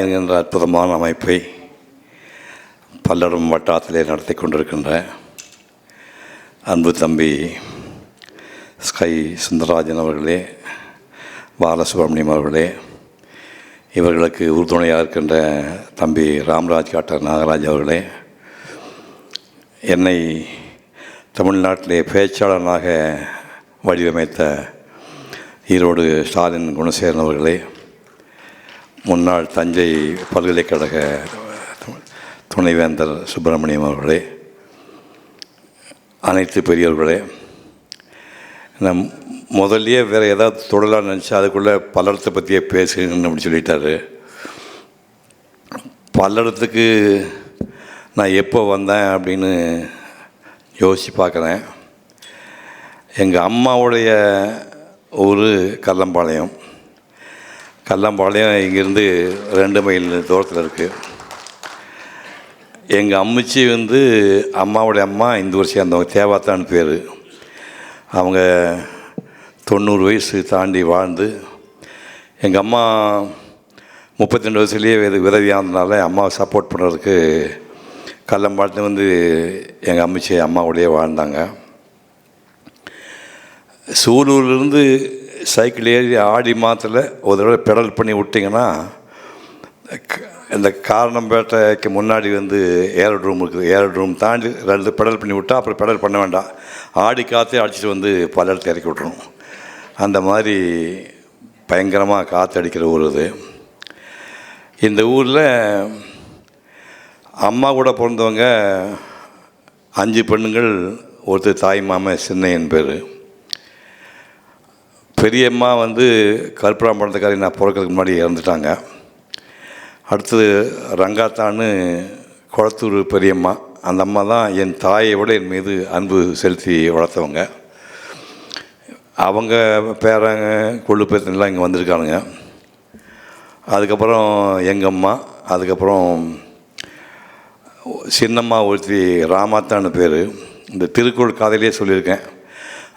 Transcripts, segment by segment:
என்கின்ற அற்புதமான அமைப்பை பல்லடம் வட்டாரத்திலே நடத்தி கொண்டிருக்கின்ற அன்பு தம்பி ஸ்கை சுந்தரராஜன் அவர்களே, பாலசுப்ரமணியம் அவர்களே, இவர்களுக்கு உறுதுணையாக இருக்கின்ற தம்பி ராம்ராஜ் காட்டர் நாகராஜ் அவர்களே, என்னை தமிழ்நாட்டிலே பேச்சாளனாக வடிவமைத்த ஈரோடு ஸ்டாலின் குணசேகரன் அவர்களே, முன்னாள் தஞ்சை பல்கலைக்கழக துணைவேந்தர் சுப்பிரமணியம் அவர்களே, அனைத்து பெரியவர்களே, நான் முதல்லையே வேறு ஏதாவது தொடலான்னு நினச்சா அதுக்குள்ளே பல்லடத்தை பற்றியே பேசுங்கன்னு அப்படி சொல்லிட்டாரு. பல்லடத்துக்கு நான் எப்போ வந்தேன் அப்படின்னு யோசித்து பார்க்குறேன். எங்கள் அம்மாவுடைய ஊர் கல்லம்பாளையம். இங்கேருந்து 2 மைல் தூரத்தில் இருக்குது. எங்கள் அம்மிச்சி அம்மாவுடைய அம்மா இந்த ஊர் சேர்ந்தவங்க, தேவாத்தான்னு பேர். அவங்க 90 வயசு தாண்டி வாழ்ந்து, எங்கள் அம்மா 32 வயசுலேயே விதவியாக இருந்தனால அம்மாவை சப்போர்ட் பண்ணுறதுக்கு கல்லம்பாளத்தில் எங்கள் அம்மிச்சி அம்மாவோடையே வாழ்ந்தாங்க. சூலூர்லேருந்து சைக்கிள் ஏறி ஆடி மாதத்தில் ஒரு தடவை பெடல் பண்ணி விட்டிங்கன்னா, இந்த காரணம்பேட்டைக்கு முன்னாடி ஏரோட்ரூம் இருக்குது. ஏரோட்ரூம் தாண்டி 2 பெடல் பண்ணி விட்டால் அப்புறம் பெடல் பண்ண வேண்டாம், ஆடி காற்றே அடிச்சுட்டு பல்லடத்தை இறக்கி விட்ருணும். அந்த மாதிரி பயங்கரமாக காற்று அடிக்கிற ஊர் இது. இந்த ஊரில் அம்மா கூட பிறந்தவங்க 5 பெண்ணுங்கள், ஒருத்தர் தாய் மாமன் சின்னையன் பேர். பெரியம்மா கருப்பராம்பழத்துக்காரி நான் பிறக்கிறதுக்கு முன்னாடி இறந்துட்டாங்க. அடுத்தது ரங்காத்தான்னு குளத்தூர் பெரியம்மா. அந்த அம்மா தான் என் தாயை விட என் மீது அன்பு செலுத்தி வளர்த்தவங்க. அவங்க பேரங்க கொள்ளு பேத்தனெலாம் இங்கே வந்திருக்கானுங்க. அதுக்கப்புறம் எங்கள் அம்மா, அதுக்கப்புறம் சின்னம்மா ஒருத்தி ராமாத்தான்னு பேர். இந்த திருக்குறள் கதையிலே சொல்லியிருக்கேன்.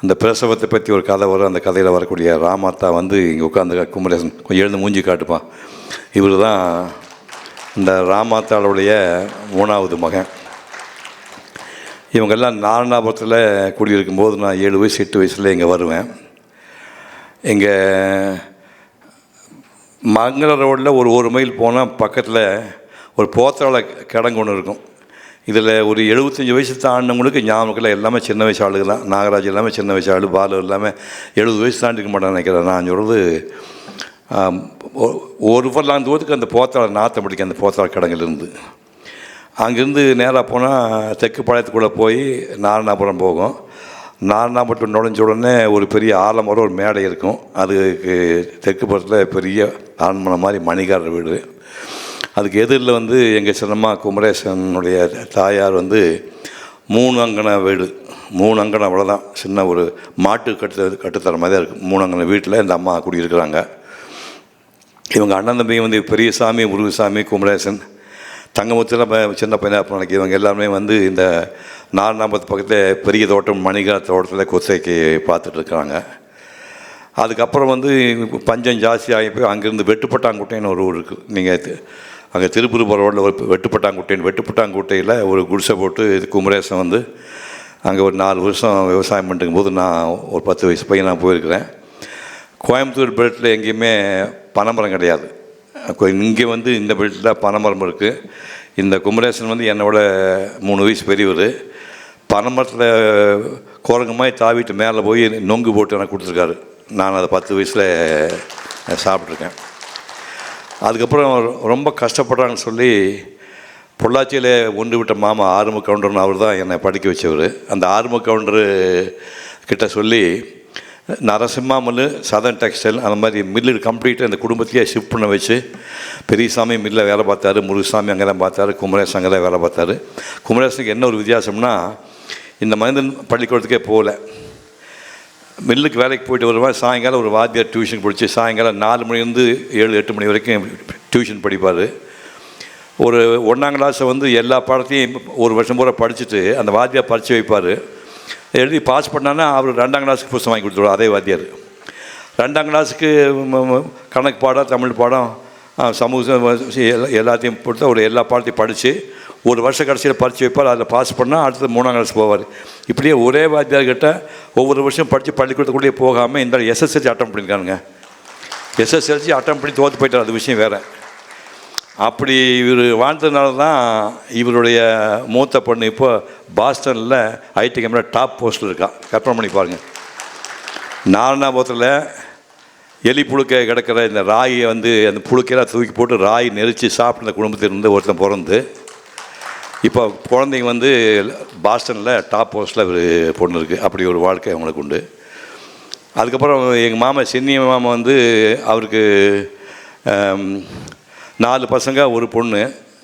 அந்த பிரசவத்தை பற்றி ஒரு கதை வரும். அந்த கதையில் வரக்கூடிய ராமாத்தா இங்கே உட்காந்து குமரேசன் கொஞ்சம் எழுந்து மூஞ்சி காட்டுப்பான். இவர் தான் இந்த ராமாத்தாளுடைய 3வது மகன். இவங்கெல்லாம் நாரணாபுரத்தில் குடியிருக்கும்போது நான் 7 வயசு 8 வயசில் இங்கே வருவேன். இங்கே மங்கள ரோடில் ஒரு மைல் போனால் பக்கத்தில் ஒரு போத்தாள கிடங்கு ஒன்று இருக்கும். இதில் ஒரு 75 வயசு தாண்டினவங்களுக்கு ஞாபகத்தில் எல்லாமே சின்ன வயசு ஆளுங்க தான். நாகராஜ் எல்லாமே சின்ன வயசு ஆளு, பாலு எல்லாமே 70 வயசு தாண்டி இருக்க மாட்டேன்னு நினைக்கிறேன். நான் சொல்கிறது ஒரு ஃபர்லாங் தூரத்துக்கு அந்த போத்தாள நாற்றம் பிடிக்கும். அந்த போத்தாள கிடங்கிலிருந்து அங்கேருந்து நேராக போனால் தெற்கு பாளையத்துக்குள்ளே போய் நாரணாபுரம் போகும். நாரணாபுரத்தில் நுழைஞ்ச உடனே ஒரு பெரிய ஆலமரம், ஒரு மேடை இருக்கும். அதுக்கு தெற்கு புறத்தில் பெரிய அரண்மனை மாதிரி மணிகாரர் வீடு. அதுக்கு எதிரில் எங்கள் சின்னம்மா குமரேசனுடைய தாயார் 3 அங்கன வீடு. 3 அங்கனம் அவ்வளோதான், சின்ன ஒரு மாட்டு கட்டுத்தர மாதிரி தான் இருக்குது. 3 அங்கன வீட்டில் இந்த அம்மா குடியிருக்கிறாங்க. இவங்க அண்ணன் தம்பி பெரியசாமி, முருகசாமி, குமரேசன், தங்கமுத்தில் சின்ன பையனாக நினைக்க, இவங்க எல்லாருமே இந்த நாரணாபுரத்து பக்கத்தில் பெரிய தோட்டம் மணிகார தோட்டத்தில் கொச்சைக்கு பார்த்துட்ருக்குறாங்க. அதுக்கப்புறம் பஞ்சம் ஜாஸ்தி ஆகி போய் அங்கேருந்து வெட்டுப்பட்டாங்குட்டைன்னு ஒரு ஊர் இருக்குது. நீங்கள் அங்கே திருப்பூர் போகிற ரோட்டில் ஒரு வெட்டுப்பட்டாங்குட்டையில் ஒரு குடிசை போட்டு குமரேசன் அங்கே ஒரு 4 வருஷம் விவசாயம் பண்ணிட்டு போது நான் ஒரு 10 வயசு பையன் நான் போயிருக்கிறேன். கோயம்புத்தூர் பெல்ட்டில் எங்கேயுமே பனைமரம் கிடையாது. இங்கே இந்த பெல்ட்டில் பனைமரம் இருக்குது. இந்த குமரேசன் என்னோட 3 வயசு பெரியவர். பனைமரத்தில் குரங்கு மாதிரி தாவிட்டு மேலே போய் நொங்கு போட்டு எனக்கு கொடுத்துருக்காரு. நான் அதை 10 வயசில் சாப்பிட்ருக்கேன். அதுக்கப்புறம் ரொம்ப கஷ்டப்படுறாங்கன்னு சொல்லி பொள்ளாச்சியில் ஒன்று விட்ட மாமா ஆறுமு கவுண்டர்னு அவர் தான் என்னை படிக்க வச்சவர். அந்த ஆறுமு கவுண்டரு கிட்ட சொல்லி நரசிம்மா மில்லு, சதன் டெக்ஸ்டைல், அந்த மாதிரி மில்லு கம்ப்ளீட்டாக அந்த குடும்பத்தையே ஷிஃப்ட் பண்ண வச்சு பெரியசாமி மில்லில் வேலை பார்த்தாரு, முருகசாமி அங்கே தான் பார்த்தாரு, குமரேசன் அங்கே தான் வேலை பார்த்தாரு. குமரேசனுக்கு என்ன ஒரு வித்தியாசம்னா, இந்த மனிதன் பள்ளிக்கூடத்துக்கே போகல, மில்லுக்கு வேலைக்கு போய்ட்டு வருவார். சாயங்காலம் ஒரு வாத்தியார் டியூஷன் படித்து சாயங்காலம் 4 மணிலேருந்து 7 8 மணி வரைக்கும் டியூஷன் படிப்பார். ஒரு 1ஆம் கிளாஸை எல்லா பாடத்தையும் ஒரு வருஷம் பூரா படிச்சுட்டு அந்த வாத்தியார் பரிச்சு வைப்பார். எழுதி பாஸ் பண்ணான்னா அவர் 2ஆம் கிளாஸுக்கு புத்தகம் வாங்கி கொடுத்துருவார் அதே வாத்தியார். 2ஆம் கிளாஸுக்கு கணக்கு பாடம், தமிழ் பாடம், சமூக எல்லாத்தையும் பொறுத்த ஒரு எல்லா பாடத்தையும் படித்து ஒரு வருஷம் கடைசியில் பரிச்சு வைப்பார். அதில் பாஸ் பண்ணால் அடுத்தது 3ஆம் கிளாஸ் போவார். இப்படியே ஒரே வாத்தியார்கிட்ட ஒவ்வொரு வருஷம் படித்து பள்ளிக்கூடத்துக்குள்ளேயே போகாமல் இந்த எஸ்எஸ்எல்சி அட்டம் பண்ணியிருக்கானுங்க. எஸ்எஸ்எல்சி அட்டம் பண்ணி தோற்று போயிட்டார், அது விஷயம் வேறு. அப்படி இவர் வாழ்ந்ததுனால தான் இவருடைய மூத்த பொண்ணு இப்போ பாஸ்டனில் ஐடி கம்பெனியில் டாப் போஸ்ட்டில் இருக்கா. கற்பனை பண்ணி பாருங்கள். நாரணாபுரத்தில் எலி புழுக்கை கிடக்கிற இந்த ராயை வந்து அந்த புழுக்கையெல்லாம் தூக்கி போட்டு ராய் நெரிச்சு சாப்பிட்ட குடும்பத்திலிருந்து ஒருத்தன் பிறந்து இப்போ குழந்தைங்க வந்து பாஸ்டனில் டாப் போஸ்ட்டில் ஒரு பொண்ணு இருக்குது. அப்படி ஒரு வாழ்க்கை அவங்களுக்கு உண்டு. அதுக்கப்புறம் எங்கள் மாமா சின்னிய மாமா வந்து அவருக்கு 4 பசங்க ஒரு பொண்ணு.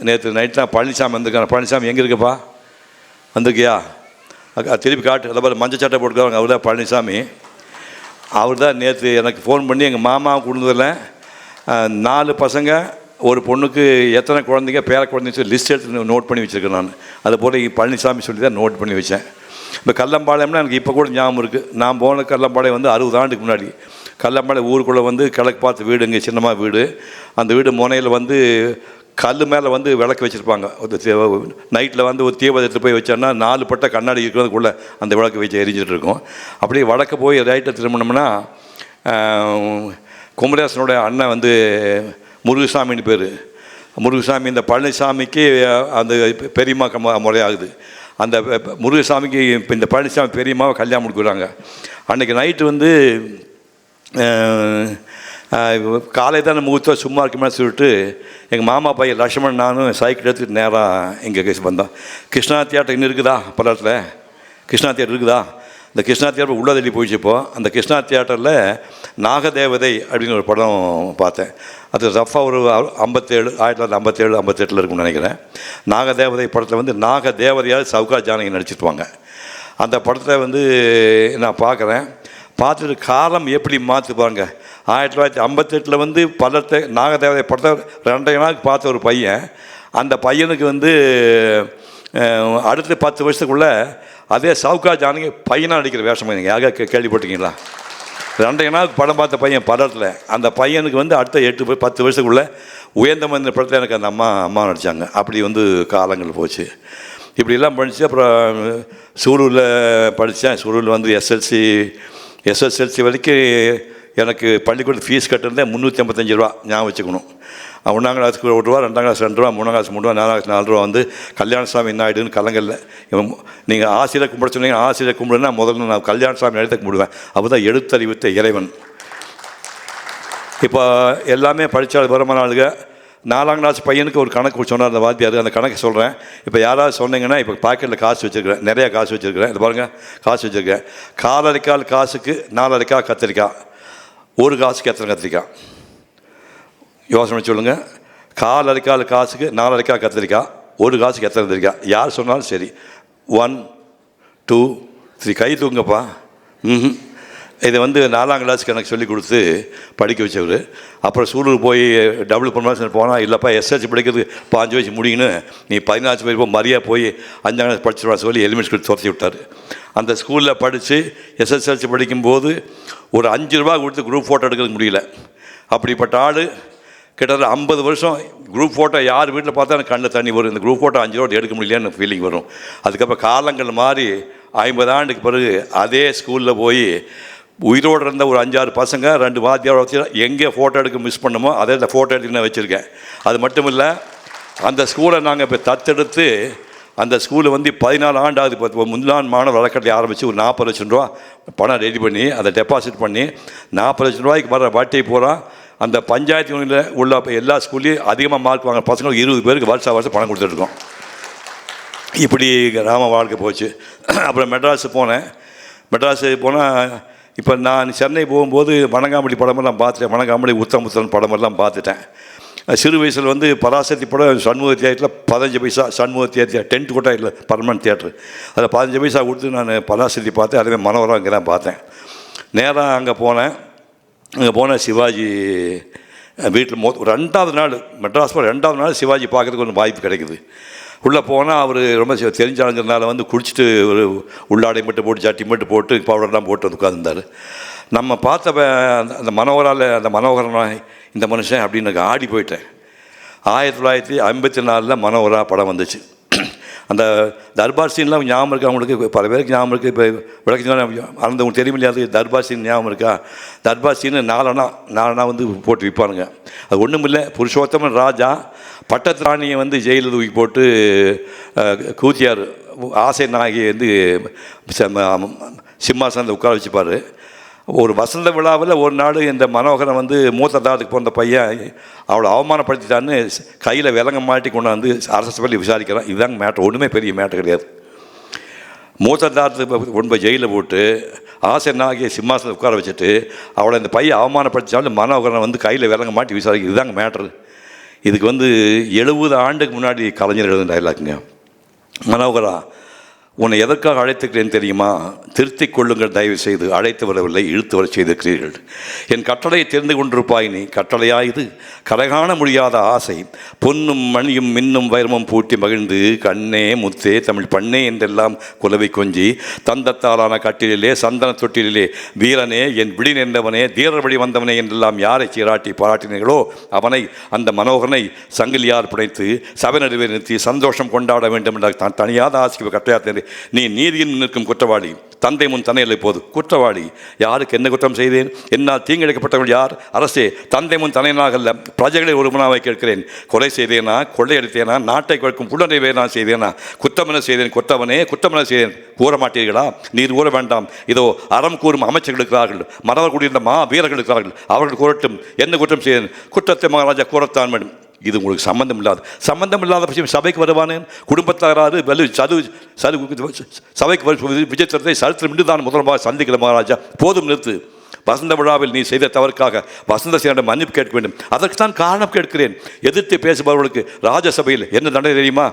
நேற்று நைட் தான் பழனிசாமி வந்திருக்காங்க. பழனிசாமி எங்கே இருக்குப்பா? வந்திருக்கியா? திருப்பி காட்டு. அதை மாதிரி மஞ்சள் சட்டை போட்டுருக்காங்க. அவர் தான் பழனிசாமி. அவர் தான் நேற்று எனக்கு ஃபோன் பண்ணி எங்கள் மாமா குடும்பத்தில் 4 பசங்க ஒரு பொண்ணுக்கு எத்தனை குழந்தைங்க பேர குழந்தைங்க சொல்லி லிஸ்ட் எடுத்து நோட் பண்ணி வச்சுருக்கேன். நான் அதை போல் பழனிசாமி சொல்லி தான் நோட் பண்ணி வச்சேன். இப்போ கல்லம்பாளையம்னா எனக்கு இப்போ கூட ஞாபகம் இருக்குது. நான் போன கல்லம்பாளையம் வந்து 60 ஆண்டுக்கு முன்னாடி. கல்லம்பாளையம் ஊருக்குள்ளே வந்து கிழக்கு பார்த்து வீடு, இங்கே சின்னமாக வீடு. அந்த வீடு முனையில் வந்து கல் மேலே வந்து விளக்கு வச்சுருப்பாங்க. நைட்டில் வந்து ஒரு தீபத்தை போய் வச்சோன்னா 4 பட்டை கண்ணாடி இருக்கிறதுக்குள்ளே அந்த விளக்கு வச்சு எரிஞ்சிட்டு இருக்கும். அப்படியே வடக்க போய் ரைட்டை திரும்பினோம்னா குமரேசனுடைய அண்ணன் வந்து முருகசாமின்னு பேர். முருகசாமி இந்த பழனிசாமிக்கு அந்த பெரியம்மா முறையாகுது. அந்த முருகசாமிக்கு இப்போ இந்த பழனிசாமி பெரியம்மாவை கல்யாணம் முடிக்கிறாங்க. அன்றைக்கி நைட்டு வந்து காலை தான் முகூர்த்தம் சும்மா இருக்குமே சொல்லிட்டு எங்கள் மாமா பையன் லட்சுமணன் நானும் சைக்கிள் எடுத்துகிட்டு நேராக இங்கே வந்தோம். கிருஷ்ணா தியேட்டர் இன்னும் இருக்குதா? பல்லத்தில் கிருஷ்ணா தியேட்டர் இருக்குதா? இந்த கிருஷ்ணா தியேட்டர் உள்ள தள்ளி போயிடுச்சுப்போ. அந்த கிருஷ்ணா தியேட்டரில் நாகதேவதை அப்படின்னு ஒரு படம் பார்த்தேன். அது ரஃபாக ஒரு 1957 58 இருக்கும்னு நினைக்கிறேன். நாகதேவதை படத்தில் வந்து நாகதேவதையால் சவுகா ஜானகி நடிச்சிருப்பாங்க. அந்த படத்தை வந்து நான் பார்க்குறேன். பார்த்துட்டு காலம் எப்படி மாற்றுப்பாங்க. 1958 வந்து படத்தை நாகதேவதை படத்தை 2 நாளுக்கு பார்த்த ஒரு பையன், அந்த பையனுக்கு வந்து அடுத்த 10 வருஷத்துக்குள்ளே அதே சவுகா ஜானகி பையனாக நடிக்கிற வேஷம் நீங்கள் யாராக கேள்விப்பட்டிருக்கீங்களா? 2 நாளுக்கு படம் பார்த்த பையன் படத்தில் அந்த பையனுக்கு வந்து அடுத்த 8-10 வருஷத்துக்குள்ளே உயர்ந்த மந்திர படத்தில் எனக்கு அந்த அம்மா நடித்தாங்க. அப்படி வந்து காலங்கள் போச்சு. இப்படிலாம் படித்து அப்புறம் சூலூரில் படித்தேன். சூலூரில் வந்து எஸ்எஸ்எல்சி வரைக்கும் எனக்கு பள்ளிக்கூட ஃபீஸ் கட்டுறதே 355 ரூபா. ஞாபகம் வச்சுக்கணும். 1ஆம் கிளாஸுக்கு 1 ரூபா, 2ஆம் கிளாஸ் 2 ரூபா, 3ஆம் கிளாஸ் 3 ரூபா, 4ஆம் கிளாஸ் 4 ரூபா வந்து கல்யாணசாமி நாயுடுன்னு கலங்கல்ல. நீங்கள் ஆசிரியர் கும்பிட சொன்னீங்க. ஆசிரியர் கும்பிடுன்னா முதல்ல நான் கல்யாணசாமி எழுத கும்பிடுவேன். அப்போ தான் எழுத்தறிவித்த இறைவன். இப்போ எல்லாமே படித்தால் வருமானாளுங்க. 4ஆம் கிளாஸ் பையனுக்கு ஒரு கணக்கு சொன்னார் அந்த வாத்தியார். அந்த கணக்கு சொல்கிறேன். இப்போ யாராவது சொன்னீங்கன்னா, இப்போ பாக்கெட்டில் காசு வச்சுருக்கிறேன், நிறையா காசு வச்சுருக்கிறேன். இது பாருங்கள், காசு வச்சுருக்கேன். 4 அரைக்கால் காசுக்கு 4 அரைக்கால் கத்திரிக்காய். 1 காசுக்கு எத்தனை கத்திரிக்காய்? யோசனை சொல்லுங்கள். 4 அரைக்கால் காசுக்கு 4 அரைக்கால் கத்திரிக்காய். 1 காசுக்கு எத்தனை கத்திரிக்காய்? யார் சொன்னாலும் சரி. 1 2 3 கை தூங்கப்பா. இதை வந்து 4ஆம் கிளாஸுக்கு எனக்கு சொல்லிக் கொடுத்து படிக்க வச்சவர். அப்புறம் சூலூர் போய் டபுள் ப்ரமோஷன் போனால், இல்லைப்பா எஸ்எல்சி படிக்கிறதுக்கு 5 வயசு முடியுன்னு, நீ 14 வயசு போய் மரியாதை போய் 5ஆம் கிளாஸ் படிச்சுருவா சொல்லி எலிமெண்ட் ஸ்கூல் துரத்தி விட்டார். அந்த ஸ்கூலில் படித்து எஸ்எஸ்எல்சி படிக்கும்போது ஒரு 5 ரூபா கொடுத்து குரூப் ஃபோட்டோ எடுக்கிறதுக்கு முடியல. அப்படிப்பட்ட ஆள் கிட்டத்தட்ட 50 வருஷம் குரூப் ஃபோட்டோ யார் வீட்டில் பார்த்தா எனக்கு கண்ணில் தண்ணி வரும். இந்த குரூப் ஃபோட்டோ 5 ரூபா எடுக்க முடியலன்னு ஃபீலிங் வரும். அதுக்கப்புறம் காலங்கள் மாறி 50 ஆண்டுக்கு பிறகு அதே ஸ்கூலில் போய் உயிரோடு இருந்த ஒரு 5-6 பசங்க 2 வாத்தியாரோட வச்சு எங்கே ஃபோட்டோ எடுக்க மிஸ் பண்ணமோ அதே இந்த ஃபோட்டோ எடுத்து நான் வச்சுருக்கேன். அது மட்டும் இல்லை, அந்த ஸ்கூலை நாங்கள் இப்போ தத்தெடுத்து அந்த ஸ்கூலை வந்து 14 ஆண்டு ஆகுது. இப்போ முன்னாள் மாணவர் வழக்கத்தை ஆரம்பித்து ஒரு 40 லட்சம் ரூபா பணம் ரெடி பண்ணி அதை டெபாசிட் பண்ணி 40 லட்சம் ரூபாய்க்கு வர வட்டி பூரா அந்த பஞ்சாயத்து யூனியனில் உள்ள எல்லா ஸ்கூல்லையும் அதிகமாக மார்க் வாங்க பசங்களுக்கு 20 பேருக்கு வருஷம் பணம் கொடுத்துட்ருக்கோம். இப்படி கிராம வாழ்க்கை போச்சு. அப்புறம் மெட்ராஸு போனேன். மெட்ராஸு போனால் இப்போ நான் சென்னை போகும்போது வணங்காமடி படமெல்லாம் பார்த்துட்டேன். வணங்காமடி உத்தமுத்தன் படமெல்லாம் பார்த்துட்டேன். சிறு வயசில் வந்து பராசக்தி படம் சண்முக தியேட்டரில் 15 பைசா, சண்முக தியேட்டர் டென்ட் கூட இல்லை, பர்மனன்ட் தியேட்டர். அதில் 15 பைசா கொடுத்து நான் பராசக்தி பார்த்தேன். அதுவே மனோரம் இங்கே தான் பார்த்தேன். நேராக அங்கே போனேன். அங்கே போனால் சிவாஜி வீட்டில் 2வது நாள் மெட்ராஸ் போல் 2வது நாள் சிவாஜி பார்க்குறதுக்கு கொஞ்சம் வாய்ப்பு கிடைக்குது. உள்ளே போனால் அவர் ரொம்ப தெரிஞ்சாளுங்கிறதுனால வந்து குளிச்சுட்டு ஒரு உள்ளாடை மட்டும் போட்டு சட்டி மட்டும் போட்டு பவுடர்லாம் போட்டு வந்து உட்காந்துருந்தார். நம்ம பார்த்த அந்த மனோகரனாய் இந்த மனுஷன் அப்படின்னு எனக்கு ஆடி போயிட்டேன். 1954 மனோகரா படம் வந்துச்சு. அந்த தர்பார் சீன்லாம் ஞாபகம் இருக்கா அவங்களுக்கு? பல பேருக்கு ஞாபகம் இருக்குது. இப்போ விளக்கு அந்த உங்களுக்கு தெரியும் இல்லையா? அது தர்பார் சீன் ஞாபகம் இருக்கா? தர்பார் சீனு நாலனா வந்து போட்டு விற்பானுங்க. அது ஒன்றும் இல்லை, புருஷோத்தமன் ராஜா பட்டத்து ராணியை வந்து ஜெயிலில் தூக்கி போட்டு கூத்தியார் ஆசை நாயகி வந்து சிம்மாசனத்தை உட்கார வச்சுப்பார். ஒரு வசந்த விழாவில் ஒரு நாள் இந்த மனோகரன் வந்து மூத்த தாரத்துக்கு போன பையன் அவளை அவமானப்படுத்திட்டான்னு கையில் விலங்க மாட்டி கொண்டு வந்து அரசு பள்ளி விசாரிக்கிறான். இதுதாங்க மேட்ரு, ஒன்றுமே பெரிய மேட்ரு கிடையாது. மூத்த தாரத்துக்கு கொண்டு போய் ஜெயிலில் போட்டு ஆசை நாயகியை சிம்மாசனத்தை உட்கார வச்சுட்டு அவளை இந்த பையன் அவமானப்படுத்திச்சாலும் மனோகரன் வந்து கையில் விலங்க மாட்டி விசாரிக்க. இதுதாங்க மேட்ரு. இதுக்கு வந்து 70 ஆண்டுக்கு முன்னாடி கலைஞர் எழுதுன டைலாக்குங்க. மனோகரா, உன்னை எதற்காக அழைத்துக்கிறேன் தெரியுமா? திருத்திக் கொள்ளுங்கள், தயவு செய்து. அழைத்து வரவில்லை, இழுத்து வர செய்திருக்கிறீர்கள். என் கட்டளையை தெரிந்து கொண்டிருப்பாய் நீ. கட்டளையா இது? கரைகாண முடியாத ஆசை, பொன்னும் மணியும் மின்னும் வைரமும் பூட்டி மகிழ்ந்து கண்ணே முத்தே தமிழ் பண்ணே என்றெல்லாம் குலவை கொஞ்சி தந்தத்தாலான கட்டிலே சந்தன தொட்டிலே வீரனே என் விடி நின்றவனே தீரர் வழி வந்தவனே என்றெல்லாம் யாரை சீராட்டி பாராட்டினீர்களோ அவனை, அந்த மனோகரனை சங்கிலியார் பிணைத்து சபை நடுவே நிறுத்தி சந்தோஷம் கொண்டாட வேண்டும் என்ற தான் தனியாத ஆசைக்கு கட்டையா. நீ நீதியில் நிற்கும் குற்றவாளி, தந்தை முன் தன்னையில் போது குற்றவாளி. யாருக்கு என்ன குற்றம் செய்தேன்? என்னால் தீங்கிழைக்கப்பட்டவர்கள் யார்? அரசே, தந்தை முன் தனையனாகல்ல பிரஜைகளை ஒருவனாக கேட்கிறேன். கொலை செய்தேனா? கொள்ளையடித்தேனா? நாட்டை குறைக்கும் புலனை நான் செய்தேனா? குற்றமென செய்தேன். குற்றவனே குற்றமென செய்தேன். கூற மாட்டீர்களா? நீர் கூற வேண்டாம். இதோ அறம் கூறும் அமைச்சர்கள் இருக்கிறார்கள், மறவர் கூடியிருந்த வீரர்கள் இருக்கிறார்கள், அவர்கள் கூறட்டும். என்ன குற்றம் செய்தேன்? குற்றத்தை மகாராஜா கூறத்தான் வேண்டும். இது உங்களுக்கு சம்பந்தம் இல்லாத விஷயம். சபைக்கு வருவானேன்? குடும்பத்தாராரு சபைக்கு விஜயத்தை சரித்திரம் இன்று தான் முதலமாக சந்திக்கிற மகாராஜா. போதும், நிறுத்து. வசந்த விழாவில் நீ செய்த தவறுக்காக வசந்த சேனிடம் மன்னிப்பு கேட்க வேண்டும். அதற்கு தான் காரணம் கேட்கிறேன். எதிர்த்து பேசுபவர்களுக்கு ராஜசபையில் என்ன தண்டனை தெரியுமா?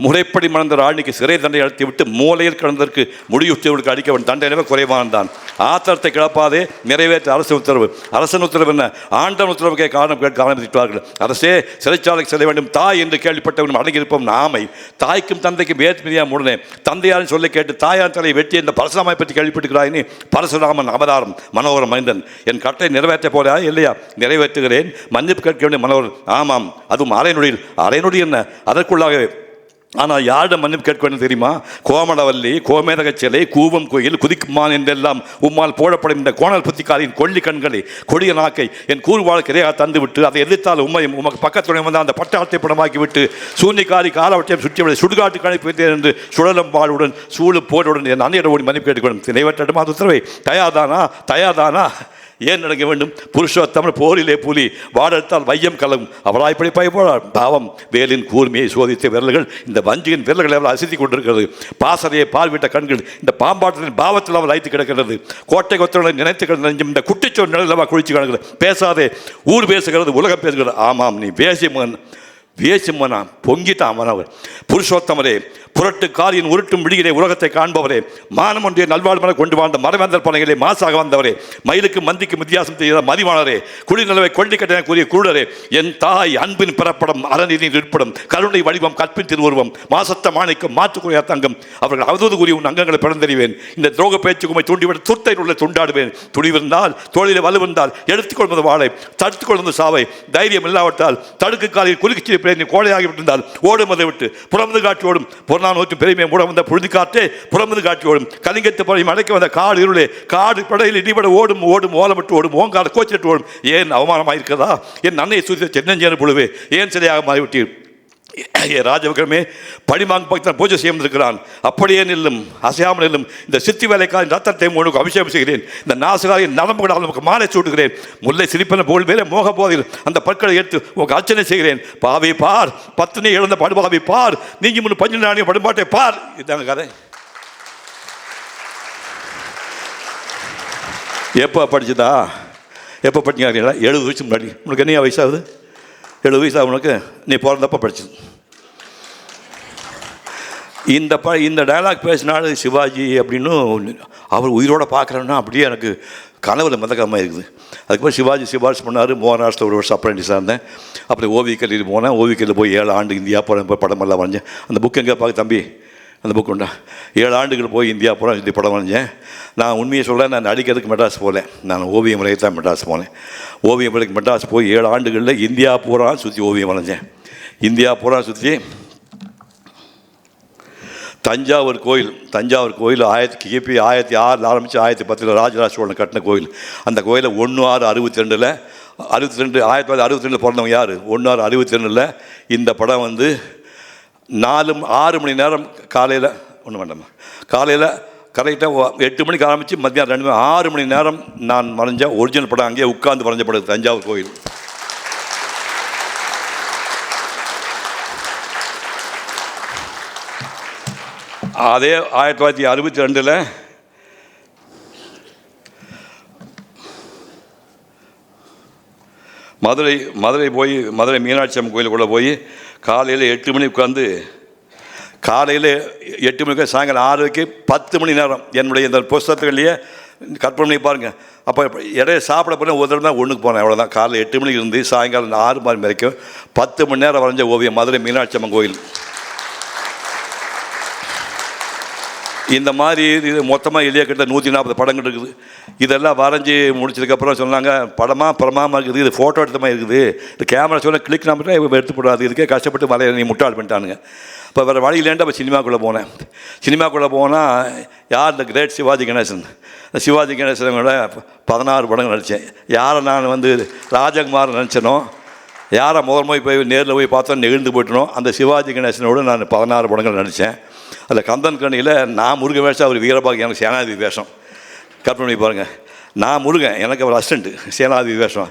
முறைப்படி மணந்த ராணிக்கு சிறை தண்டனை அழுத்தி விட்டு மூலையில் கிடந்ததற்கு முடியுற்றவர்களுக்கு அளிக்க வேண்டும். தண்டனை குறைவானதான். ஆத்திரத்தை கிளப்பாதே, நிறைவேற்ற அரசு உத்தரவு. அரசன் உத்தரவு என்ன? ஆண்டன் உத்தரவுக்கே காரணம் கேட்க ஆரம்பித்தார்கள். அரசே, சிறைச்சாலைக்கு செல்ல வேண்டும். தாய் என்று கேள்விப்பட்டவன் அடங்கியிருப்போம் நாமை. தாய்க்கும் தந்தைக்கும் வேற்றுமையா முடனே தந்தையாரின் சொல்லை கேட்டு தாயார் தலையை வெட்டி இந்த பரசுராமை பற்றி கேள்விப்பட்டுக்கிறாயினே. பரசுராமன் அவதாரம் மனோகரன் மைந்தன். என் கட்டளை நிறைவேற்ற போறா இல்லையா? நிறைவேற்றுகிறேன். மன்னிப்பு கேட்க வேண்டிய மனோகரன். ஆமாம், அதுவும் அரைநொடி என்ன அதற்குள்ளாகவே. ஆனால் யாரிடம் மன்னிப்பு கேட்க வேண்டும் தெரியுமா? கோமடவல்லி, கோமேதக சிலை, கூவம் கோயில், குதிக்குமான் என்றெல்லாம் உம்மால் போடப்படும் இந்த கோணல் புத்திக்காரின் கொள்ளி கண்களை கொடிய நாக்கை என் கூறுவாளுக்கு இறையாக தந்து விட்டு அதை எதிர்த்தால் உமக்கு பக்கத்துடன் வந்து அந்த பட்டாளத்தை படமாக்கி விட்டு சூன்னிக்காரி காலவற்றையும் சுற்றி சுடுகாட்டு கணிப்பு வைத்தேன் என்று சுழலும் பாலுடன் சூழு போடுடன் என் அன்னையிடம் ஓடி மன்னிப்பு கேட்டுக்கொள்ளும். நிறைவேற்றட்டும் அது உத்தரவை. தயாதானா? ஏன் நடக்க வேண்டும்? புருஷோத்தமன் போரிலே புலி வாடத்தால் வையம் கலகும். அவராய் இப்படி பயப்படார். பாவம், வேலின் கூர்மையை சோதித்த விரல்கள் இந்த வஞ்சியின் விரல்களை அவர் அசைத்து கொண்டிருக்கிறது. பாசறையை பார்விட்ட கண்கள் இந்த பாம்பாட்டத்தின் பாவத்தில் அவர் ஐத்து கிடக்கிறது. கோட்டை கொத்தனை நினைத்து கிடந்த இந்த குட்டிச்சோர் நிலையில் குளிச்சு கிடக்கிறது. பேசாதே, ஊர் பேசுகிறது, உலகம் பேசுகிறது. ஆமாம், நீ வேசிமனா பொங்கிட்டான் அவர். புருஷோத்தமரே, புரட்டு காரியின் உருட்டும் விடியிலே உலகத்தை காண்பவரே, மானம் ஒன்றிய நல்வாழ்மனை கொண்டு வாழ்ந்த மரவேந்தர் பனைகளே மாசாக வந்தவரே, மயிலுக்கு மந்திக்கு வித்தியாசம் செய்த மதிவாளரே, குடிநிலவை கொள்ளி கட்டண கூறிய குருடரே, என் தாய் அன்பின் பிறப்படம் அறநீதியின் இருப்படம் கருணை வடிவம் கற்பின் திருவுருவம் மாசத்த மாணிக்கம் மாற்றுக்குறையா தங்கம் அவர்கள் அவதூறு கூறிய உன் அங்கங்களை பிறந்தறிவேன். இந்த துரோக பேச்சுக்குமை தூண்டிவிட துத்தை உள்ள துண்டாடுவேன். துணிவிருந்தால் தோளில் வலுவந்தால் எடுத்துக்கொள்வது வாழை, தடுத்துக்கொள்வது சாவை, தைரியம் இல்லாவிட்டால் தடுக்கு காலில் குலுக்கி நீ கோழையாகிவிட்டிருந்தால் ஓடும் அதை விட்டு புறமது காட்சி ஓடும். பொருளானோற்று பெருமையை மூட வந்த புழுதி காற்றே புறமது காட்சி ஓடும். கலிங்கத்து பழையும் அடைக்க வந்த காடு இருளே காடு படையில் இடிபட ஓடும் ஓலமிட்டு ஓடும் ஓங்கால கோச்சிட்டு ஓடும். ஏன் அவமானமாக இருக்கிறதா? என் அன்னையை சுற்றி சென்னஞ்சேன புழுவே ஏன் சிலையாக மாறிவிட்டீர்? ராஜவிக்ரமே, படிமாங்க பக்தன் பூஜை செய்ய இருக்கிறான். அப்படியே நில்லும், அசையாமல் நில்லும். இந்த சித்தி வேலைக்காரின் ரத்தத்தை உனக்கு அபிஷேகம் செய்கிறேன். இந்த நாசுகாரின் நரம்புகளால் நமக்கு மாலை சூட்டுகிறேன். முல்லை சிரிப்பன போல் வேலை மோக போதில் அந்த பற்களை எடுத்து உனக்கு அர்ச்சனை செய்கிறேன். பாவி பார், பத்தினி இழந்த படுபாவி பார், நீங்க முன்னு பஞ்சு நாணய படுபாட்டை பார். இதுதாங்க கதை. எப்போ படிச்சுதா? எப்போ படிச்சீங்களா? 70 வயசு முன்னாடி. உனக்கு என்ன வயசாகுது? 70 வயசு உனக்கு. நீ பிறந்தப்ப படிச்சது. இந்த டயலாக் பேசினாலும் சிவாஜி அப்படின்னு அவர் உயிரோடு பார்க்குறேன்னா அப்படியே எனக்கு கனவுல மதக்கமாக இருக்குது. அதுக்கப்புறம் சிவாஜி சிபாரிசு பண்ணார். மோகன்ராஜில் ஒரு வருஷம் அப்ரெண்டிஸாக இருந்தேன். அப்புறம் ஓவிய கல்வியில் போனேன். ஓவிய கல்வியில் போய் 7 ஆண்டு இந்தியா படமெல்லாம் வரைஞ்சேன். அந்த புக் எங்கே பார்க்க தம்பி அந்த புக் உண்டா? 7 ஆண்டுகள் போய் இந்தியா பூரா சுற்றி படம் வரைஞ்சேன். நான் உண்மையை சொல்ல, நான் நடிக்கிறதுக்கு மெட்ராஸ் போகல, நான் ஓவிய முறைக்கு தான் மெட்ராஸ் போனேன். ஓவிய முறைக்கு மெட்ராஸ் போய் 7 ஆண்டுகளில் இந்தியா பூரா சுற்றி ஓவியம் வரைஞ்சேன். இந்தியா பூரா சுற்றி தஞ்சாவூர் கோயில் கிபி 1006 ஆரம்பித்து 1010 ராஜராஜ சோழன் கட்டின கோயில். அந்த கோயிலை 1662 1962 பிறந்தவங்க யார்? 1662 இந்த படம் வந்து 6 மணி நேரம் காலையில் ஒன்றும் வேண்டாமா, காலையில் கரெக்டாக 8 மணிக்கு ஆரம்பித்து மத்தியானம் 6 மணி நேரம் நான் வரைஞ்ச ஒரிஜினல் படம். அங்கேயே உட்கார்ந்து வரைஞ்ச படம் தஞ்சாவூர் கோயில். அதே 1962 மதுரை மீனாட்சி அம்மன் கோயிலுக்குள்ளே போய் காலையில் 8 மணி உட்காந்து, காலையில் 8 மணிக்கு சாயங்காலம் 6 வரைக்கும் 10 மணி நேரம் என்னுடைய இந்த புஸ்தகத்துலேயே கற்பனை பண்ணி பாருங்கள். அப்போ இடையே சாப்பிட போனேன், ஒரு தடவை தான் ஒன்றுக்கு போனேன், அவ்வளோதான். காலையில் 8 மணிக்கு இருந்து சாயங்காலம் 6 மணி வரைக்கும் 10 மணி நேரம் வரைஞ்ச ஓவியம் மதுரை மீனாட்சி அம்மன் கோயில். இந்த மாதிரி இது மொத்தமாக எளிய கிட்ட 140 படங்கள் இருக்குது. இதெல்லாம் வரைஞ்சி முடிச்சதுக்கப்புறம் சொன்னாங்க, படமாக பிரமாதமாக இருக்குது, இது ஃபோட்டோ எடுத்த மாதிரி இருக்குது, இந்த கேமரா சொல்ல கிளிக் நம்பர் எடுத்து போடாது, இதுக்கே கஷ்டப்பட்டு வரைய நீ முட்டாள் பண்ணிட்டானுங்க. இப்போ வேறு வழியிலேண்டு அப்போ சினிமாக்குள்ளே போனேன். சினிமாக்குள்ளே போனால் யார்? இந்த கிரேட் சிவாஜி கணேசன். இந்த சிவாஜி கணேசனோட 16 படங்கள் நடித்தேன். யாரை நான் வந்து ராஜகுமார் நினச்சனோ, யாரை முதல் போய் நேரில் போய் பார்த்தோம் நெகிழ்ந்து போய்ட்டனோ, அந்த சிவாஜி கணேசனோடு நான் 16 படங்கள் நடித்தேன். அதில் கந்தன் கண்ணியில் நான் முருகன் வேஷம், அவர் வீரபாகு, எனக்கு சேனாதிபதி வேஷம். கற்பனை பண்ணி பாருங்கள், நான் முருகன், எனக்கு அவர் அசிஸ்டண்ட்டு சேனாதிபதி வேஷம்.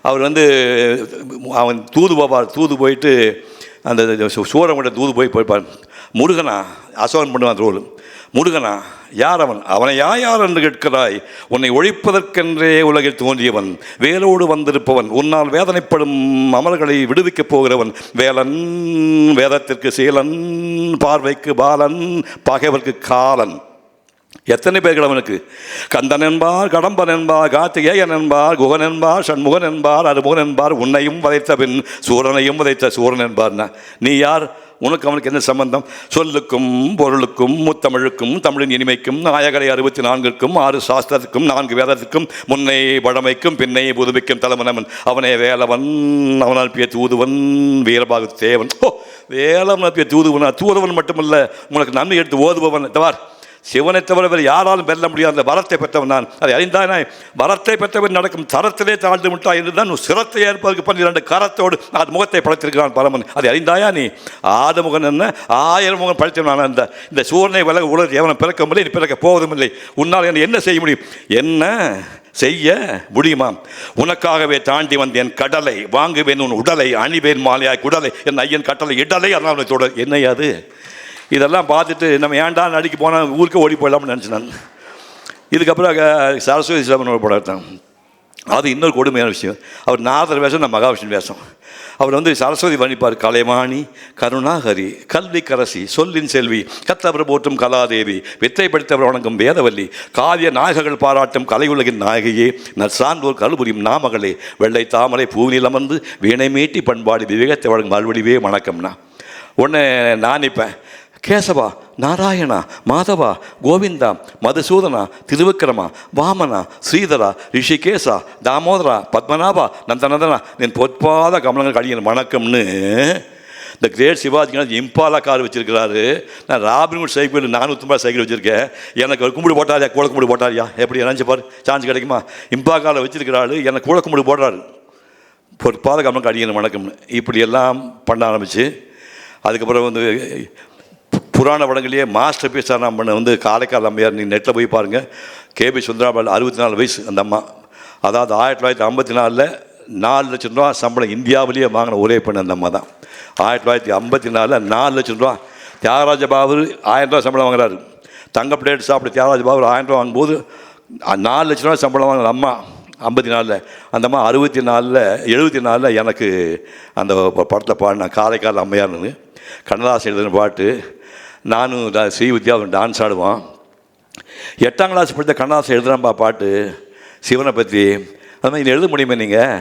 அவர் வந்து அவன் தூது போயிட்டு அந்த சூரங்கிட்ட தூது போய்ப்பார். முருகனா அசோகன் பண்ணுவான் ரோல். முருகனா யார் அவன்? அவனை யார் என்று கேட்கிறாய்? உன்னை ஒழிப்பதற்கென்றே உலகில் தோன்றியவன், வேலோடு வந்திருப்பவன், உன்னால் வேதனைப்படும் அமல்களை விடுவிக்கப் போகிறவன், வேலன் வேதத்திற்கு சீலன், பார்வைக்கு பாலன், பகைவர்க்கு காலன். எத்தனை பேர்கள் அவனுக்கு? கந்தன் என்பார், கடம்பன் என்பார், கார்த்திகேயன் என்பார், குகன் என்பார், சண்முகன் என்பார், அருமுகன் என்பார், உன்னையும் வதைத்த பின் சூரனையும் வதைத்த சூரன் என்பார்னா நீ யார்? உனக்கு அவனுக்கு என்ன சம்பந்தம்? சொல்லுக்கும் பொருளுக்கும் முத்தமிழுக்கும் தமிழின் இனிமைக்கும் நாயகரை 64க்கும் 6 சாஸ்திரத்துக்கும் 4 வேதத்திற்கும் முன்னை பழமைக்கும் பின்னை புதுமைக்கும் தலைவனவன் அவனே வேலவன், அவன் அனுப்பிய தூதுவன் வீரபாகு தேவன். வேலவன் அனுப்பிய தூதுவன் மட்டுமல்ல, உனக்கு நன்மை எடுத்து ஓதுபவன். தவார் சிவனை தவிர வேறு யாராலும் வெல்ல முடியாத வரத்தை பெற்றவன் நான். அதை அறிந்தானே, வரத்தை பெற்றவன் நடக்கும் தரத்திலே தாழ்ந்து விட்டா என்று தான் சிரத்தை ஏற்பதற்கு 12 கரத்தோடு அது முகத்தை படைத்திருக்கிறான் பரமன். அதை அறிந்தாயா நீ? ஆதமுகன் என்ன 1000 முகம் படைத்தவன். இந்த சூரனை விலக உலக எவனை பிறக்க முடியும், நீ பிறக்க போவதும் இல்லை. உன்னால் என்ன செய்ய முடியும்? என்ன செய்ய முடியுமா? உனக்காகவே தாண்டி வந்தேன் கடலை, வாங்குவேன் உன் உடலை, அணிவேன் மாலையாய் குடலை, என் ஐயன் கட்டளை இடலை, அதனால் தொடர். என்னையாது இதெல்லாம் பார்த்துட்டு நம்ம ஏன்டா நடிக்க போனால் ஊருக்கே ஓடி போயிடலாம்னு நினச்சேன் நான். இதுக்கப்புறம் சரஸ்வதி சிவனோட படம் எடுத்தேன். அது இன்னொரு கொடுமையான விஷயம். அவர் நாரதர் வேஷம், நான் மகாவிஷ்ணு வேஷம். அவர் வந்து சரஸ்வதி வர்ணிப்பார். கலைவாணி கருணாகரி கல்வி கரசி சொல்லின் செல்வி கத்தவர் போற்றும் கலாதேவி வித்தை படித்தவர் வணங்கும் வேதவல்லி காவிய நாயகர்கள் பாராட்டும் கலையுலகின் நாயகியே நற்சான்றோர் கருபுரியும் நாமகளே வெள்ளை தாமரை பூவினில் அமர்ந்து வீணை மீட்டி பண்பாடு விவேகத்தை வழங்கும் அல்வடிவே வணக்கம்னா. உடனே நான் நிற்பேன், கேசவா, நாராயணா, மாதவா, கோவிந்தா, மதுசூதனா, திருவிக்கிரமா, வாமனா, ஸ்ரீதரா, ரிஷிகேசா, தாமோதரா, பத்மநாபா, நந்தநந்தனா, என் பொற்பாத கமலங்கள் கழியன் வணக்கம்னு இந்த கிரேட் சிவாஜி இம்பாலா கார் வச்சிருக்கிறாரு. நான் ராபின்ஹுட் சைக்கிள் 450 சைக்கிள் வச்சுருக்கேன். எனக்கு ஒரு கும்பிடு போட்டாரியா, கூட கும்பிடு போட்டாரியா, எப்படி நினச்சி பாரு, சான்ஸ் கிடைக்குமா? இம்பா காரில் வச்சிருக்கிறாரு, எனக்கு கூட கும்பிடு போடுறாரு. பொற்பாத கமலங்கள் கழியன் வணக்கம்னு இப்படியெல்லாம் பண்ண ஆரம்பிச்சு, அதுக்கப்புறம் வந்து புராண படங்களையே மாஸ்டர் பீஸாக நான் பண்ண வந்து காரைக்கால் அம்மையார். நீ நெட்டில் போய் பாருங்கள். கேபி சுந்தராபால் 64 வயசு அந்த அம்மா. அதாவது 1954 4 லட்சம் ரூபா சம்பளம் இந்தியாவிலேயே வாங்கின ஒரே பெண் அந்த அம்மா தான். 1954 4 லட்சம் ரூபா. தியாகராஜ பாபு 1000 ரூபா சம்பளம் வாங்குறாரு. தங்க பிளேட் சாப்பிட்டு தியாகராஜ பாபு 1000 ரூபா வாங்கும்போது 4 லட்சம் ரூபா சம்பளம் வாங்கின அம்மா 54. அந்த அம்மா 74 எனக்கு அந்த படத்தில் பாடின காரைக்கால் அம்மையார்னு கண்ணதாசன் எழுதின பாட்டு. நானும் ஸ்ரீ வித்யாவும் டான்ஸ் ஆடுவோம். 8ஆம் கிளாஸ் படித்த கண்ணதாசன் எழுதுகிறப்பா பாட்டு சிவனை பற்றி. அது மாதிரி எழுத முடியுமே நீங்கள்?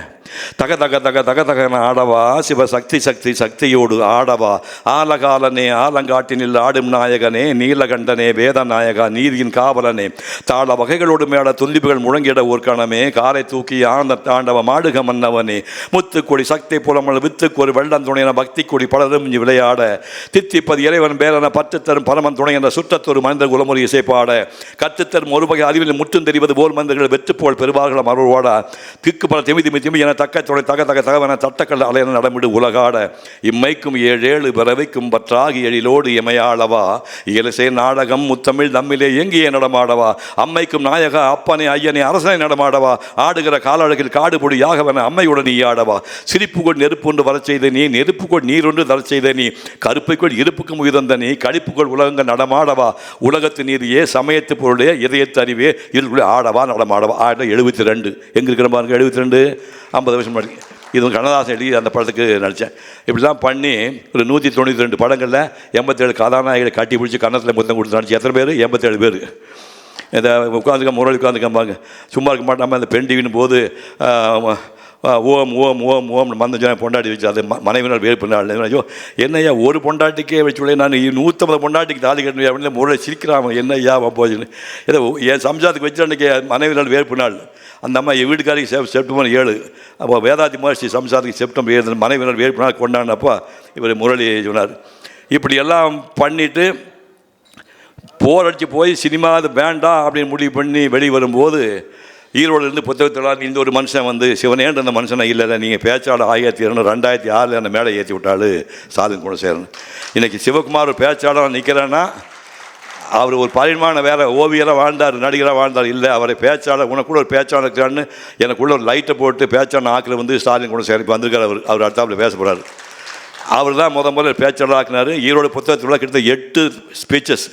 தக தக தக தக தகன ஆடவா சிவசக்தி சக்தி சக்தியோடு ஆடவா ஆலகாலனே ஆலங்காட்டினில் ஆடும் நாயகனே நீலகண்டனே வேத நாயகா நீதியின் காவலனே தாள வகைகளோடு மேல துந்திப்புகள் முழங்கிட ஊர்கணமே காரை தூக்கி ஆனந்த தாண்டவ மாடுக மன்னவனே முத்துக்கொடி சக்தி புலமல் வித்துக்கு ஒரு வெள்ளம் துணையன பக்தி கொடி பலரும் விளையாட தித்திப்பது இறைவன் பேரன பற்றுத்தரும் பரமன் துணை என்ற சுற்றத்தொரு மனித குலமுறை இசைப்பாட கற்றுத்தரும் ஒரு வகை அறிவில் முற்றும் தெரிவது போல் மனிதர்கள் வெற்று போல் பெருவார்கள் அமர்வோட திக்கு பல திமி திமி திமி என தக்க துணை தக தக தகவன தட்டக்கல் அலையன நடமிடு உலகாட இம்மைக்கும் ஏழேழு பிறவைக்கும் பற்றாகி எழிலோடு இமையாளவா இயலிசை நாடகம் முத்தமிழ் நம்மிலே எங்கியே நடமாடவா அம்மைக்கும் நாயக அப்பனை ஐயனை அரசனை நடமாடவா ஆடுகிற காலழகில் காடு பொடி யாகவன அம்மையுடன் நீ ஆடவா சிரிப்புக்கொள் நெருப்பு வரச் செய்த நீ நெருப்புக்கொள் நீரொன்று தரச் செய்த நீ கருப்பைக்குள் இருப்புக்கும் உயர்ந்த நீ கழிப்புக்குள் உலகங்கள் நடமாடவா உலகத்து நீதியே சமயத்து பொருளே இதயத்து அறிவே இதுக்குள்ளே ஆடவா நடமாடவா 72 எங்கே இருக்கிற பாருங்க 72 50 வருஷம் முன்னாடி இது கண்ணதாசன் எழுதி அந்த படத்துக்கு நடித்தேன். இப்படி தான் பண்ணி ஒரு 192 படங்களில் 87 கதாநாயகளை கட்டி பிடிச்சி கன்னத்தில் முத்தம் கொடுத்து நடிச்சு. எத்தனை பேர்? 87 பேர். இந்த உட்காந்துக்க முரளி உட்காந்துக்கம்பாங்க, சும்மா இருக்க மாட்டாமல் அந்த பெண் டிவின்னு போது ஓம் ஓம் ஓம் ஓம் மந்தம் பொண்டாட்டி வச்சு அது மனைவினால் வேறு பண்ணாள். ஐயோ என்னையா ஒரு பொண்டாட்டிக்கே வச்சு நான் 150 பொண்டாட்டிக்கு தாலி கட்டணும் அப்படின்னு முரளி சிரிக்கிறாங்க. என்னையா போச்சுன்னு ஏதோ என் சம்சாரத்துக்கு வச்சு அன்றைக்கி மனைவினால் வேறு பண்ணாள். அந்த அம்மா என் வீட்டுக்காரிக்கு செப்டம்பர் 7, அப்போ வேதாதி மகர்ஷி சம்சாரத்துக்கு செப்டம்பர் 7 மனைவினால் வேறு பண்ணால் கொண்டாடினப்போ இவர் முரளி சொன்னார். இப்படி எல்லாம் பண்ணிவிட்டு போர் அடித்து போய் சினிமா அது வேண்டாம் அப்படின்னு முடிவு பண்ணி வெளியே வரும்போது ஈரோடுலேருந்து புத்தகத்தில் இந்த ஒரு மனுஷன் வந்து சிவனேன்ற அந்த மனுஷனை இல்லை நீங்கள் பேச்சாளர் 2006 அந்த மேடை ஏற்றி விட்டாள் ஸ்டாலின் குணசேகரன். இன்றைக்கி சிவகுமார் ஒரு பேச்சாளர் நிற்கிறேன்னா அவர் ஒரு பரிமாண வேறு ஓவியராக வாழ்ந்தார், நடிகராக வாழ்ந்தார். இல்லை அவரை பேச்சாளர் உனக்குள்ள ஒரு பேச்சாளர் இருக்கான்னு எனக்குள்ள ஒரு லைட்டை போட்டு பேச்சாளர் ஆக்கில் வந்து ஸ்டாலின் குணசேகரன் இப்போ வந்திருக்கார். அவர் அடுத்தாப்பில் பேச போகிறார். அவர் தான் முதல்ல பேச்சாளர் ஆக்கினார். ஈரோடு புத்தகத்தில் கிட்டத்தட்ட 8 ஸ்பீச்சஸ்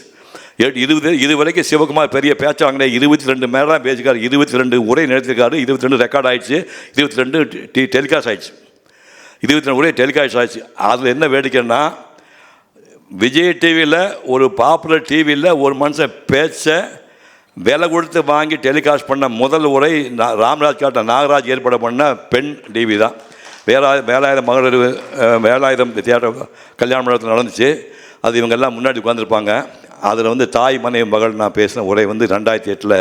20 இது வரைக்கும் சிவகுமார் பெரிய பேச்சாளங்களே 22 மேலே தான் பேசிக்கார். 22 உரை நிறுத்திருக்காரு. 22 ரெக்கார்ட் ஆகிடுச்சு, 22 டெலிகாஸ்ட் ஆகிடுச்சு, 22 உரை டெலிகாஸ்ட் ஆகிடுச்சு. அதில் என்ன வேடிக்கைன்னா விஜய் டிவியில் ஒரு பாப்புலர் டிவியில் ஒரு மனுஷன் பேச்ச விலை கொடுத்து வாங்கி டெலிகாஸ்ட் பண்ண முதல் உரை ராம்ராஜ் காட்ட நாகராஜ் ஏற்பாடு பண்ண பெண் டிவி தான். வேலாயுதம் மகளிர் வேலாயுதம் தியேட்டர் கல்யாண மண்டபத்தில் நடந்துச்சு. அது இவங்கெல்லாம் முன்னாடி உட்காந்துருப்பாங்க. அதில் வந்து தாய் மனைவி மகள் நான் பேசின உரை வந்து 2008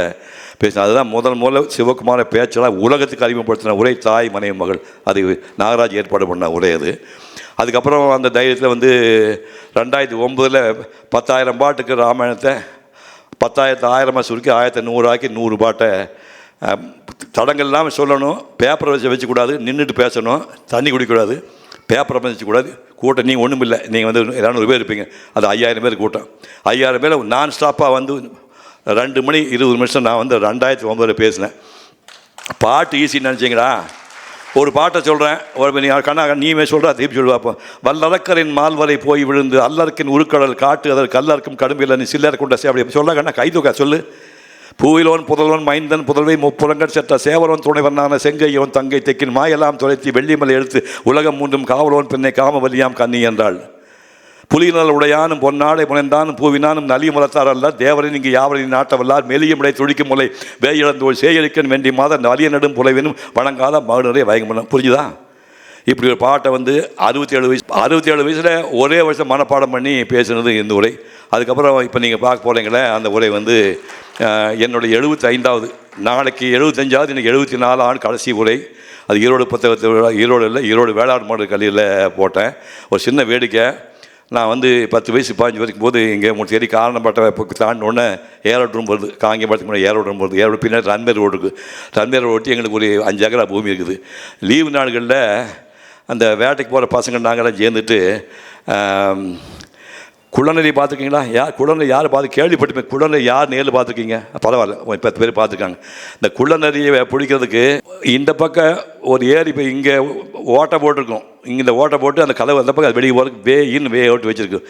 பேசினேன். அதுதான் முதல்ல சிவகுமார பேச்செல்லாம் உலகத்துக்கு அறிமுகப்படுத்தின உரை தாய் மனைவி மகள். அது நாகராஜ் ஏற்பாடு பண்ண உரை அது. அதுக்கப்புறம் அந்த தைரியத்தில் வந்து 2009 10,000 பாட்டுக்கு ராமாயணத்தை 10,000 சுருக்கி 1,100 ஆக்கி 100 பாட்டை தடங்கள் இல்லாமல் சொல்லணும். பேப்பரை வச்சுக்கூடாது, நின்றுட்டு பேசணும், தண்ணி குடிக்கக்கூடாது, பேப்பரை வச்சுக்கூடாது. கூட்டம் நீங்கள் ஒன்றும் இல்லை, நீங்கள் வந்து 200 பேர் இருப்பீங்க, அது 5,000 பேர் கூட்டம். 5,000 பேர் நான் ஸ்டாப்பாக வந்து 2 மணி 20 நிமிஷம் நான் வந்து 2009 பேசினேன். பாட்டு ஈஸின்னு நினச்சிங்களா? ஒரு பாட்டை சொல்கிறேன், ஒரு கண்ணா நீமே சொல்கிறா திருப்பி சொல்லுவாப்போ. வல்லறக்கரின் மால்வரை போய் விழுந்து அல்லறக்கின் உருக்கடல் காட்டு அதற்கு அல்லறக்கும் கடுமையில் நீ சில்லர் கொண்ட அப்படி சொல்ல கண்ணா கைதுக்கா சொல்லு. பூவிலோன் புதல்வன் மைந்தன் புதல்வை முப்புறங்கள் செற்ற சேவலோன் துணைவனான செங்கையோன் தங்கை தெக்கின் மாயெல்லாம் தொலைத்தி வெள்ளிமலை எடுத்து உலகம் மூன்றும் காவலோன் பெண்ணை காமவல்லியாம் கண்ணி என்றாள். புலியினால் உடையானும் பொன்னாடை புனைந்தானும் பூவினானும் நலிய முலத்தார் அல்ல தேவரின் இங்கு யாவரின் நாட்டவல்லார் மெலியமுடை துடிக்கும் முலை வேயிழந்தோள் சேயலிக்கன் வேண்டி மாத வலிய நடும் புலைவினும் வழங்காத மகனரே வயங்கமனம். புரிஞ்சுதா? இப்படி ஒரு பாட்டை வந்து 67 வயசில் ஒரே வருஷம் மனப்பாடம் பண்ணி பேசுனது இந்த உரை. அதுக்கப்புறம் இப்போ நீங்கள் பார்க்க போகிறீங்களே அந்த உரை வந்து என்னுடைய 75வது, நாளைக்கு 75வது, இன்றைக்கி 74 ஆண்டு கடைசி உரை. அது ஈரோடு புத்தகத்தில் ஈரோடு வேளாண் மாடல் கல்வியில் போட்டேன். ஒரு சின்ன வேடிக்கை, நான் வந்து 10 வயசு 15 வரைக்கும் போது இங்கே உங்களுக்கு தேடி காரணப்பட்ட தாண்டினோடனே ஏரோட்ரூம் வருது. காங்கியபுரத்துக்கு முன்னாடி ஏரோட்ரூம் வருது. ஏரோடு பின்னாடி ரன்வேர் ரோடு இருக்குது. ரன்வேர் ரோடு ஒட்டி எங்களுக்கு ஒரு 5 ஏக்கரா பூமி இருக்குது. லீவு நாடுகளில் அந்த வேட்டைக்கு போகிற பசங்க நாங்களாம் சேர்ந்துட்டு குள்ளநெறி பார்த்துருக்கீங்களா? குள்ளநெறி யார் பார்த்து கேள்விப்பட்டு குள்ளநெறி யார் நேரில் பார்த்துருக்கீங்க? பரவாயில்ல, 10 பேர் பார்த்துருக்காங்க. இந்த குள்ளநெறியை பிடிக்கிறதுக்கு இந்த பக்கம் ஒரு ஏரி இப்போ இங்கே ஓட்டை போட்டிருக்கோம். இங்கே இந்த ஓட்டை போட்டு அந்த கதவு அந்த பக்கம் வெளியே போகிறதுக்கு வே இன் வே அவுட் வச்சுருக்கு.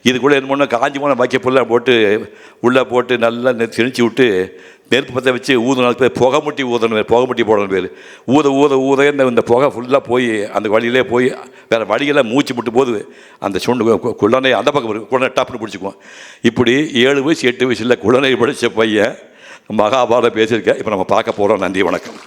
இதுக்குள்ளே என்ன பண்ணால் காஞ்சி போன வைக்க புல்லாம் போட்டு உள்ளே போட்டு நல்லா திணிச்சு விட்டு நெருப்பு பற்ற வச்சு ஊதுனாலும் பேர் புகை முட்டி ஊதணும், புகை முட்டி போடணும் பேர். ஊத இந்த புகை ஃபுல்லாக போய் அந்த வழியிலே போய் வேறு வழியெல்லாம் மூச்சு விட்டு போது அந்த சுண்டு குள்ளனை அந்த பக்கம் வரும். குள்ளனை டப்புன்னு பிடிச்சிக்குவோம். இப்படி 7 வயசு 8 வயசில் குள்ளனை படித்த பையன் மகாபாரதம் பேசியிருக்கேன். இப்போ நம்ம பார்க்க போகிறோம். நன்றி, வணக்கம்.